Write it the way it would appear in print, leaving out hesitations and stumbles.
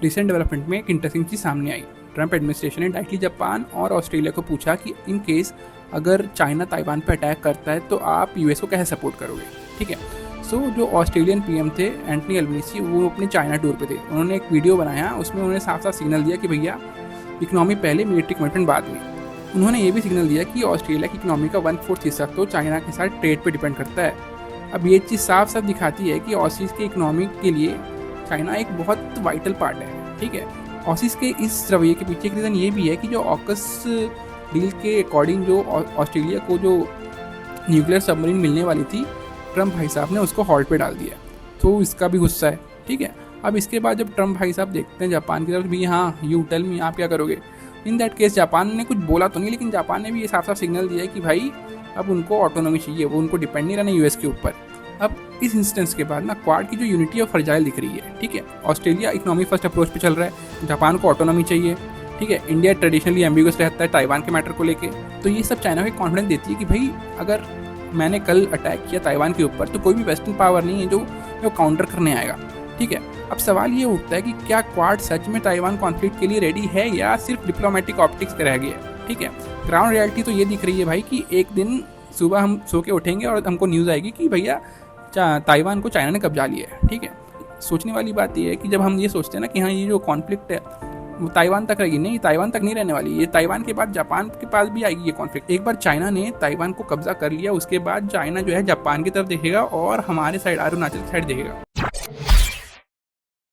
Recent development में एक interesting चीज़ सामने आई। ट्रंप एडमिनिस्ट्रेशन ने डायरेक्टली जापान और ऑस्ट्रेलिया को पूछा कि इन केस अगर चाइना ताइवान पर अटैक करता है तो आप यूएस को कैसे सपोर्ट करोगे। ठीक है, सो जो ऑस्ट्रेलियन पीएम थे एंटनी अल्बनीज़ी, वो अपने चाइना टूर पे थे। उन्होंने एक वीडियो बनाया, उसमें उन्होंने साफ साफ सिग्नल दिया कि भैया इकनॉमी पहले, मिलिट्री कमिटमेंट बाद में। उन्होंने ये भी सिग्नल दिया कि ऑस्ट्रेलिया की इकनॉमी का 1/4 हिस्सा तो चाइना के साथ ट्रेड पे डिपेंड करता है। अब ये चीज़ साफ साफ दिखाती है कि ऑसीज के इकनॉमी के लिए चाइना एक बहुत वाइटल पार्ट है। ठीक है, ऑसीज के इस रवैये के पीछे एक रीज़न ये भी है कि जो ऑकस डील के अकॉर्डिंग जो ऑस्ट्रेलिया को जो न्यूक्लियर सबमरीन मिलने वाली थी, ट्रंप भाई साहब ने उसको हॉल्ट पे डाल दिया, तो इसका भी गुस्सा है। ठीक है, अब इसके बाद जब ट्रंप भाई साहब देखते हैं जापान की तरफ भी, हाँ यू टेल मी आप क्या करोगे। इन दैट केस जापान ने कुछ बोला तो नहीं, लेकिन जापान ने भी ये साफ साफ सिग्नल दिया है कि भाई अब उनको ऑटोनॉमी चाहिए, वो उनको डिपेंड नहीं रहना यूएस के ऊपर। अब इस इंस्टेंस के बाद ना क्वाड की जो यूनिटी और फ्रजाइल दिख रही है। ठीक है, ऑस्ट्रेलिया इकोनॉमी फर्स्ट अप्रोच पे चल रहा है, जापान को ऑटोनॉमी चाहिए। ठीक है, इंडिया ट्रेडिशनली एम्बिगुअस रहता है ताइवान के मैटर को लेके। तो ये सब चाइना को कॉन्फिडेंस देती है कि भाई अगर मैंने कल अटैक किया ताइवान के ऊपर तो कोई भी वेस्टर्न पावर नहीं है जो काउंटर करने आएगा। ठीक है, अब सवाल ये उठता है कि क्या क्वाड सच में ताइवान कॉन्फ्लिक्ट के लिए रेडी है या सिर्फ डिप्लोमेटिक ऑप्टिक्स का रह गया है। ठीक है, ग्राउंड रियलिटी तो ये दिख रही है भाई कि एक दिन सुबह हम सो के उठेंगे और हमको न्यूज़ आएगी कि भैया ताइवान को चाइना ने कब्जा लिया है। ठीक है, सोचने वाली बात यह है कि जब हम ये सोचते हैं ना कि हाँ ये जो कॉन्फ्लिक्ट है वो ताइवान तक रहेगी, नहीं ताइवान तक नहीं रहने वाली, ये ताइवान के बाद जापान के पास भी आएगी ये कॉन्फ्लिक्ट। एक बार चाइना ने ताइवान को कब्जा कर लिया, उसके बाद चाइना जो है जापान की तरफ देखेगा और हमारे साइड अरुणाचल की साइड देखेगा।